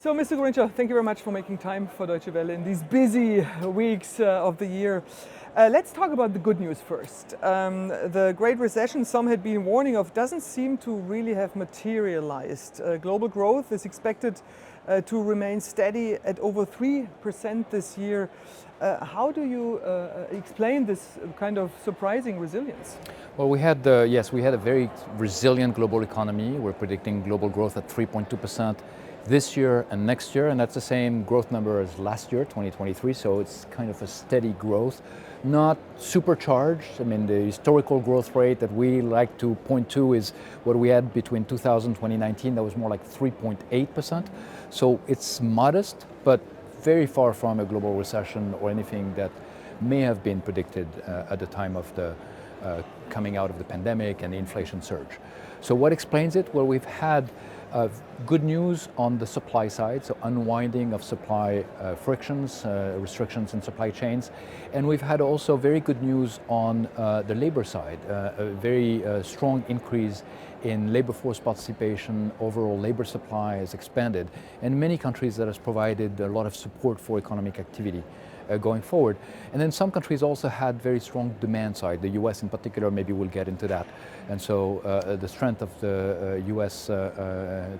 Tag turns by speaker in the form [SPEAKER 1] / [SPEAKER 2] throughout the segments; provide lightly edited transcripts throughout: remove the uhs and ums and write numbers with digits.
[SPEAKER 1] So, Mr. Gourinchas, thank you very much for making time for Deutsche Welle in these busy weeks of the year. Let's talk about the good news first. The Great Recession some had been warning of doesn't seem to really have materialized. Global growth is expected to remain steady at over 3% this year. How do you explain this kind of surprising resilience?
[SPEAKER 2] Well, we had a very resilient global economy. We're predicting global growth at 3.2% this year and next year, and that's the same growth number as last year, 2023, so it's kind of a steady growth, not supercharged. I mean, the historical growth rate that we like to point to is what we had between 2000 and 2019, that was more like 3.8%. So it's modest, but very far from a global recession or anything that may have been predicted at the time of the coming out of the pandemic and the inflation surge. So what explains it? Well, we've had good news on the supply side, so unwinding of supply frictions, restrictions in supply chains. And we've had also very good news on the labor side, a very strong increase in labor force participation. Overall labor supply has expanded, and many countries that has provided a lot of support for economic activity going forward. And then some countries also had very strong demand side. The US in particular, maybe we'll get into that. And so the strength of the US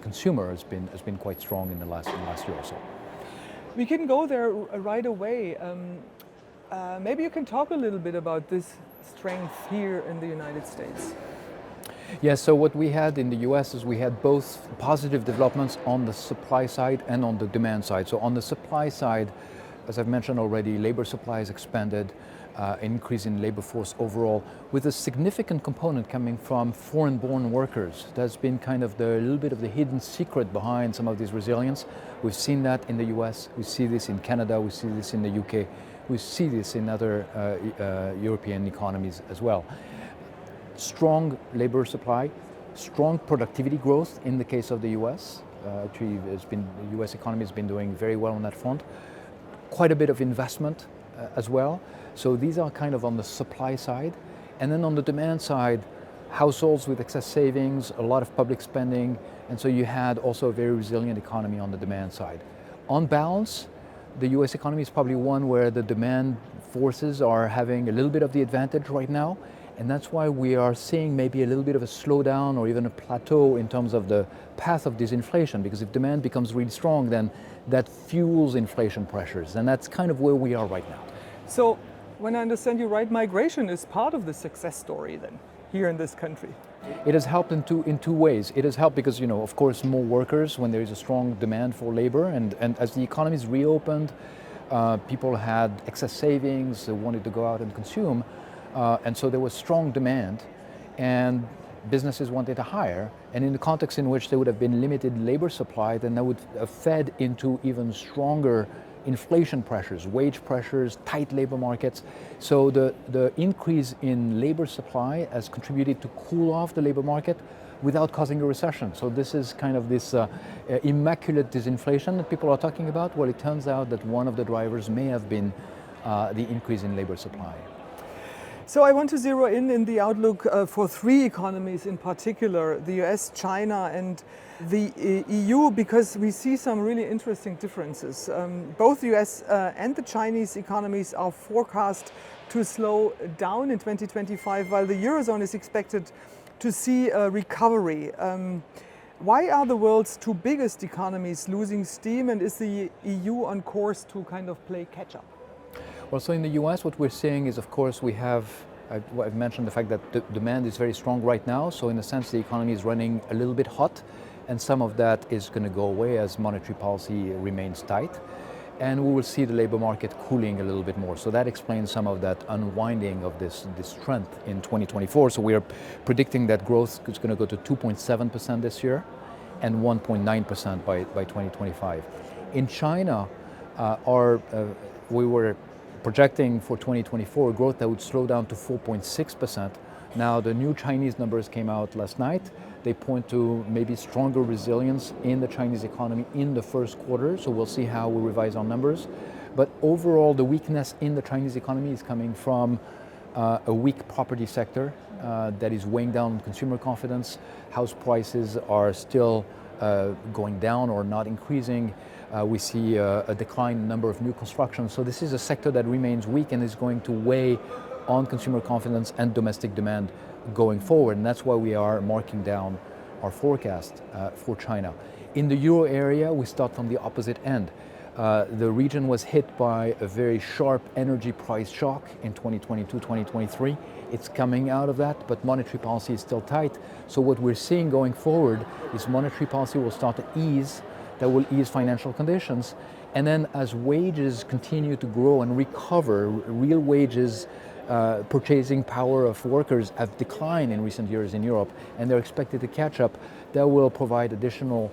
[SPEAKER 2] consumer has been quite strong in the last year or so.
[SPEAKER 1] We can go there right away. Maybe you can talk a little bit about this strength here in the United States.
[SPEAKER 2] Yes, so what we had in the US is we had both positive developments on the supply side and on the demand side. So on the supply side, as I've mentioned already, labor supply has expanded, increase in labor force overall, with a significant component coming from foreign-born workers. That's been kind of the little bit of the hidden secret behind some of this resilience. We've seen that in the US, we see this in Canada, we see this in the UK, we see this in other European economies as well. Strong labor supply, strong productivity growth in the case of the US. Actually, the US economy has been doing very well on that front. Quite a bit of investment as well. So these are kind of on the supply side. And then on the demand side, households with excess savings, a lot of public spending, and so you had also a very resilient economy on the demand side. On balance, the US economy is probably one where the demand forces are having a little bit of the advantage right now, and that's why we are seeing maybe a little bit of a slowdown or even a plateau in terms of the path of disinflation, because if demand becomes really strong, then that fuels inflation pressures, and that's kind of where we are right now.
[SPEAKER 1] So, when I understand you right, migration is part of the success story then, here in this country.
[SPEAKER 2] It has helped in two ways. It has helped because, you know, of course, more workers when there is a strong demand for labor, and as the economy's reopened, people had excess savings, they wanted to go out and consume, and so there was strong demand, and businesses wanted to hire, and in the context in which there would have been limited labor supply, then that would have fed into even stronger inflation pressures, wage pressures, tight labor markets. So the increase in labor supply has contributed to cool off the labor market without causing a recession. So this is kind of this immaculate disinflation that people are talking about. Well, it turns out that one of the drivers may have been the increase in labor supply.
[SPEAKER 1] So I want to zero in the outlook for three economies in particular, the US, China and the EU, because we see some really interesting differences. Both the US and the Chinese economies are forecast to slow down in 2025, while the Eurozone is expected to see a recovery. Why are the world's two biggest economies losing steam, and is the EU on course to kind of play catch-up?
[SPEAKER 2] Well, so in the US, what we're seeing is, of course, I've mentioned the fact that the demand is very strong right now. So in a sense, the economy is running a little bit hot, and some of that is going to go away as monetary policy remains tight. And we will see the labor market cooling a little bit more. So that explains some of that unwinding of this strength in 2024. So we are predicting that growth is going to go to 2.7% this year and 1.9% by 2025. In China, we were projecting for 2024 growth that would slow down to 4.6%. Now the new Chinese numbers came out last night. They point to maybe stronger resilience in the Chinese economy in the first quarter, so we'll see how we revise our numbers. But overall, the weakness in the Chinese economy is coming from a weak property sector, that is weighing down consumer confidence. House prices are still going down or not increasing. We see a decline in the number of new constructions. So this is a sector that remains weak and is going to weigh on consumer confidence and domestic demand going forward. And that's why we are marking down our forecast for China. In the euro area, we start from the opposite end. The region was hit by a very sharp energy price shock in 2022-2023. It's coming out of that, but monetary policy is still tight. So what we're seeing going forward is monetary policy will start to ease, that will ease financial conditions. And then as wages continue to grow and recover, real wages, purchasing power of workers have declined in recent years in Europe, and they're expected to catch up. That will provide additional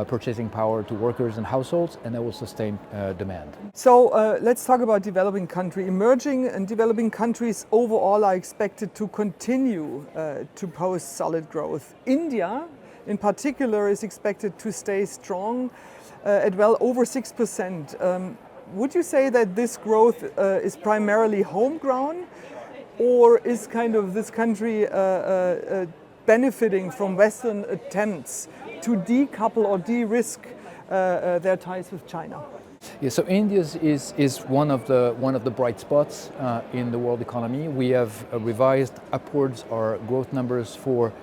[SPEAKER 2] purchasing power to workers and households, and that will sustain demand.
[SPEAKER 1] So let's talk about developing country. Emerging and developing countries overall are expected to continue to post solid growth. India, in particular, is expected to stay strong at well over 6%. Would you say that this growth is primarily homegrown, or is kind of this country benefiting from Western attempts to decouple or de-risk their ties with China?
[SPEAKER 2] Yeah, so India is one of the bright spots in the world economy. We have revised upwards our growth numbers for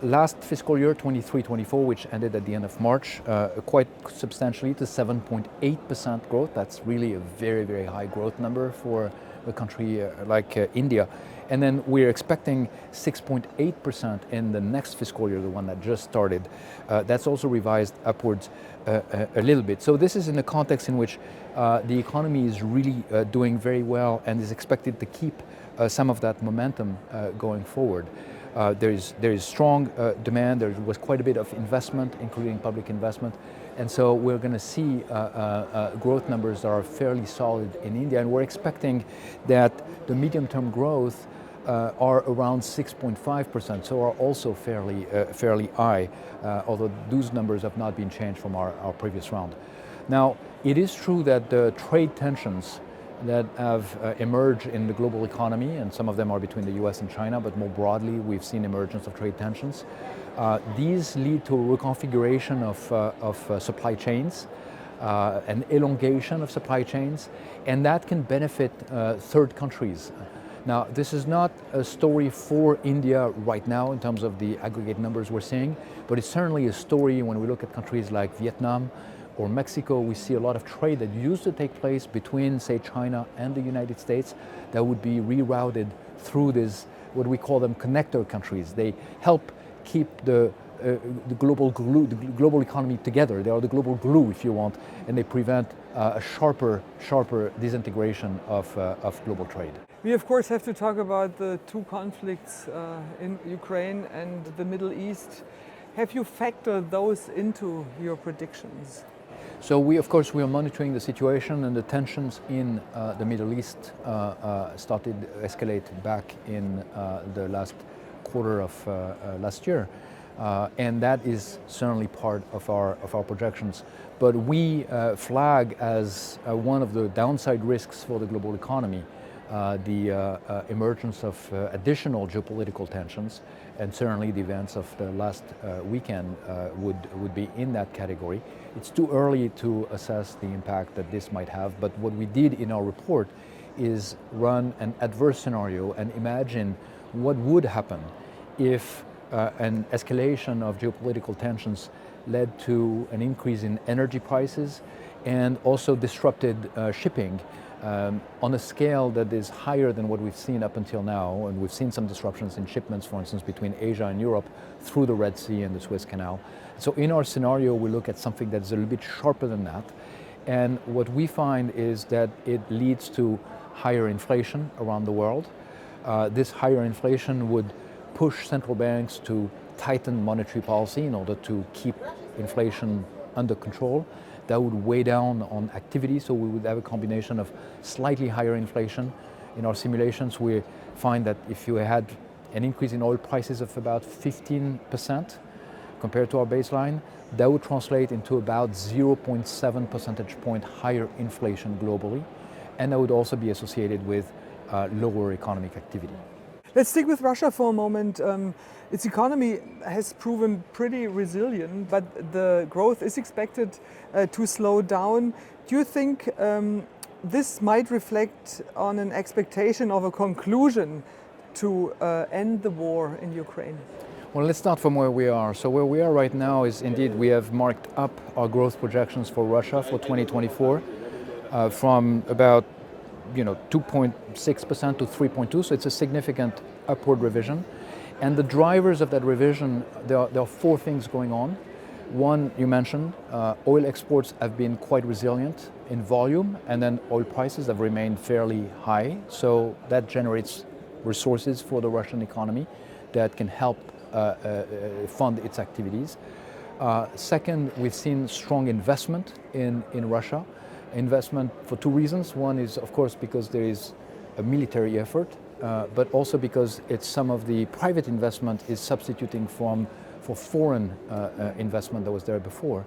[SPEAKER 2] last fiscal year, 23-24, which ended at the end of March, quite substantially to 7.8% growth. That's really a very, very high growth number for a country like India. And then we're expecting 6.8% in the next fiscal year, the one that just started. That's also revised upwards a little bit. So this is in a context in which the economy is really doing very well and is expected to keep some of that momentum going forward. There is strong demand. There was quite a bit of investment, including public investment. And so we're going to see growth numbers that are fairly solid in India. And we're expecting that the medium-term growth are around 6.5%, so are also fairly high, although those numbers have not been changed from our previous round. Now, it is true that the trade tensions that have emerged in the global economy, and some of them are between the US and China, but more broadly, we've seen emergence of trade tensions. These lead to a reconfiguration of supply chains, an elongation of supply chains, and that can benefit third countries. Now, this is not a story for India right now in terms of the aggregate numbers we're seeing, but it's certainly a story when we look at countries like Vietnam or Mexico. We see a lot of trade that used to take place between, say, China and the United States that would be rerouted through this, what we call them connector countries. They help keep the global economy together. They are the global glue, if you want, and they prevent a sharper disintegration of global trade.
[SPEAKER 1] We of course have to talk about the two conflicts in Ukraine and the Middle East. Have you factored those into your predictions?
[SPEAKER 2] So we are monitoring the situation, and the tensions in the Middle East started to escalate back in the last quarter of last year. And that is certainly part of our projections. But we flag as one of the downside risks for the global economy the emergence of additional geopolitical tensions, and certainly the events of the last weekend would be in that category. It's too early to assess the impact that this might have, but what we did in our report is run an adverse scenario and imagine what would happen if an escalation of geopolitical tensions led to an increase in energy prices and also disrupted shipping on a scale that is higher than what we've seen up until now. And we've seen some disruptions in shipments, for instance, between Asia and Europe through the Red Sea and the Suez Canal. So in our scenario, we look at something that's a little bit sharper than that. And what we find is that it leads to higher inflation around the world. This higher inflation would push central banks to tighten monetary policy in order to keep inflation under control. That would weigh down on activity, so we would have a combination of slightly higher inflation. In our simulations, we find that if you had an increase in oil prices of about 15% compared to our baseline, that would translate into about 0.7 percentage point higher inflation globally, and that would also be associated with lower economic activity.
[SPEAKER 1] Let's stick with Russia for a moment. Its economy has proven pretty resilient, but the growth is expected to slow down. Do you think this might reflect on an expectation of a conclusion to end the war in Ukraine?
[SPEAKER 2] Well, let's start from where we are. So where we are right now is indeed we have marked up our growth projections for Russia for 2024 from about 2.6% to 3.2%. So it's a significant upward revision. And the drivers of that revision, there are four things going on. One, you mentioned, oil exports have been quite resilient in volume, and then oil prices have remained fairly high. So that generates resources for the Russian economy that can help fund its activities. Second, we've seen strong investment in Russia. Investment for two reasons. One is, of course, because there is a military effort, but also because it's some of the private investment is substituting for foreign investment that was there before.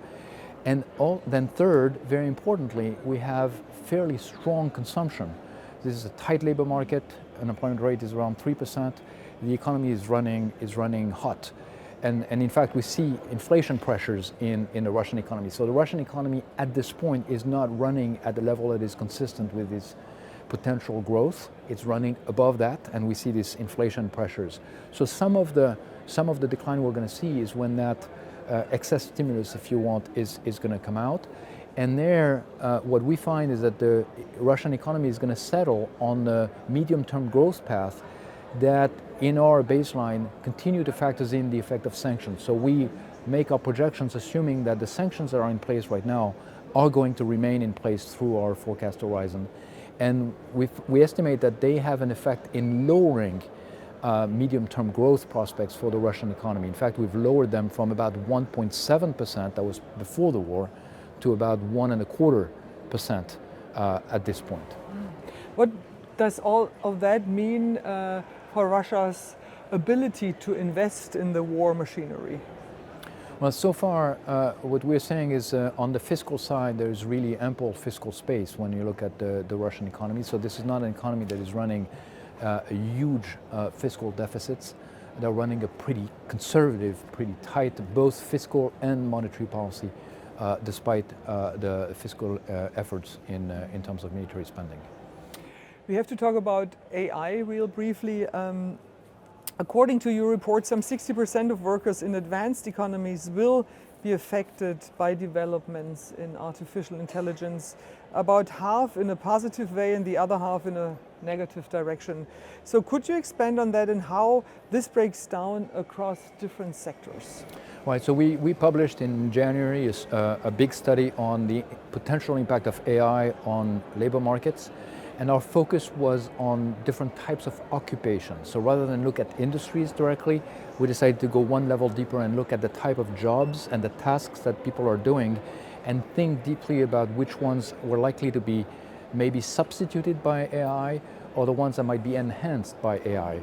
[SPEAKER 2] And then third, very importantly, we have fairly strong consumption. This is a tight labor market. Unemployment rate is around 3%. The economy is running hot. And in fact, we see inflation pressures in the Russian economy. So the Russian economy at this point is not running at the level that is consistent with its potential growth. It's running above that, and we see these inflation pressures. So some of the decline we're going to see is when that excess stimulus, if you want, is going to come out. And there, what we find is that the Russian economy is going to settle on the medium-term growth path that in our baseline continue to factor in the effect of sanctions. So we make our projections assuming that the sanctions that are in place right now are going to remain in place through our forecast horizon. And we estimate that they have an effect in lowering medium-term growth prospects for the Russian economy. In fact, we've lowered them from about 1.7%, that was before the war, to about 1.25% at this point.
[SPEAKER 1] What does all of that mean for Russia's ability to invest in the war machinery?
[SPEAKER 2] Well, so far, what we're saying is on the fiscal side, there's really ample fiscal space when you look at the Russian economy. So this is not an economy that is running huge fiscal deficits. They're running a pretty conservative, pretty tight, both fiscal and monetary policy, despite the fiscal efforts in terms of military spending.
[SPEAKER 1] We have to talk about AI real briefly. According to your report, some 60% of workers in advanced economies will be affected by developments in artificial intelligence, about half in a positive way and the other half in a negative direction. So could you expand on that and how this breaks down across different sectors?
[SPEAKER 2] Right, so we published in January a big study on the potential impact of AI on labor markets. And our focus was on different types of occupations. So rather than look at industries directly, we decided to go one level deeper and look at the type of jobs and the tasks that people are doing and think deeply about which ones were likely to be maybe substituted by AI or the ones that might be enhanced by AI.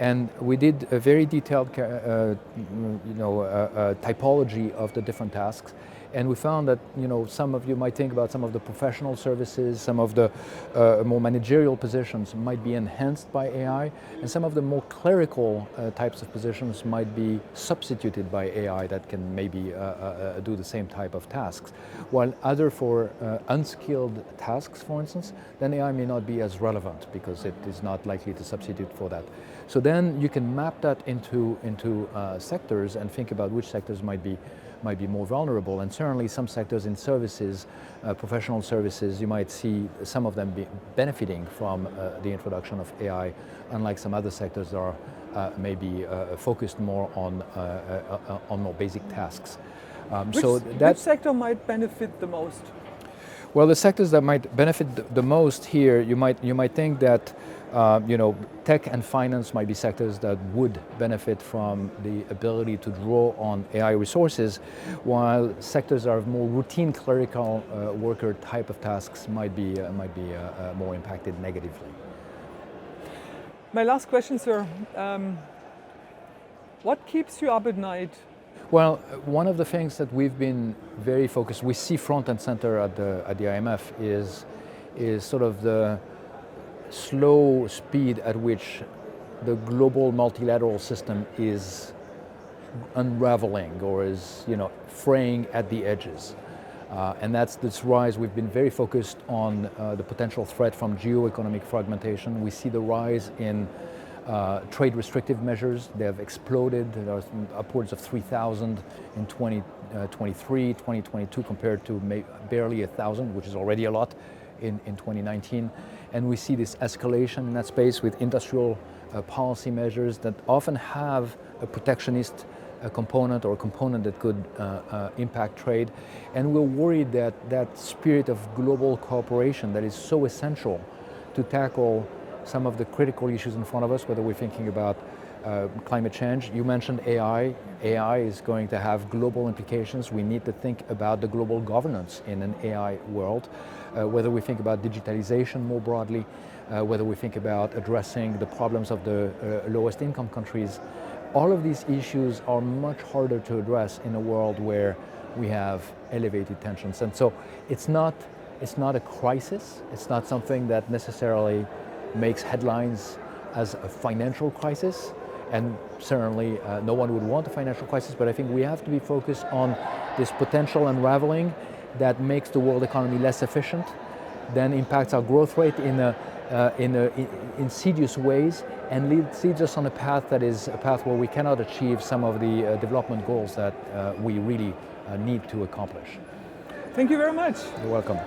[SPEAKER 2] And we did a very detailed typology of the different tasks. And we found that some of you might think about some of the professional services, some of the more managerial positions might be enhanced by AI, and some of the more clerical types of positions might be substituted by AI that can maybe do the same type of tasks. While other for unskilled tasks, for instance, then AI may not be as relevant because it is not likely to substitute for that. So then you can map that into sectors and think about which sectors might be more vulnerable, and certainly some sectors in services, professional services, you might see some of them benefiting from the introduction of AI, unlike some other sectors that are maybe focused more on more basic tasks.
[SPEAKER 1] Which sector might benefit the most?
[SPEAKER 2] Well, the sectors that might benefit the most here, you might think that tech and finance might be sectors that would benefit from the ability to draw on AI resources, while sectors that are more routine clerical worker type of tasks might be more impacted negatively.
[SPEAKER 1] My last question, sir. What keeps you up at night?
[SPEAKER 2] Well, one of the things that we've been very focused, we see front and center at the IMF is sort of the slow speed at which the global multilateral system is unraveling or is, fraying at the edges. And that's this rise. We've been very focused on the potential threat from geoeconomic fragmentation. We see the rise in trade restrictive measures. They have exploded. There are upwards of 3,000 in 2023, 2022 compared to barely 1,000, which is already a lot in 2019. And we see this escalation in that space with industrial policy measures that often have a protectionist component or a component that could impact trade. And we're worried that that spirit of global cooperation that is so essential to tackle some of the critical issues in front of us, whether we're thinking about climate change. You mentioned AI. AI is going to have global implications. We need to think about the global governance in an AI world, whether we think about digitalization more broadly, whether we think about addressing the problems of the lowest income countries. All of these issues are much harder to address in a world where we have elevated tensions. And so it's not a crisis. It's not something that necessarily makes headlines as a financial crisis. And certainly no one would want a financial crisis, but I think we have to be focused on this potential unraveling that makes the world economy less efficient, then impacts our growth rate in insidious ways, and leads us on a path that is a path where we cannot achieve some of the development goals that we really need to accomplish.
[SPEAKER 1] Thank you very much.
[SPEAKER 2] You're welcome.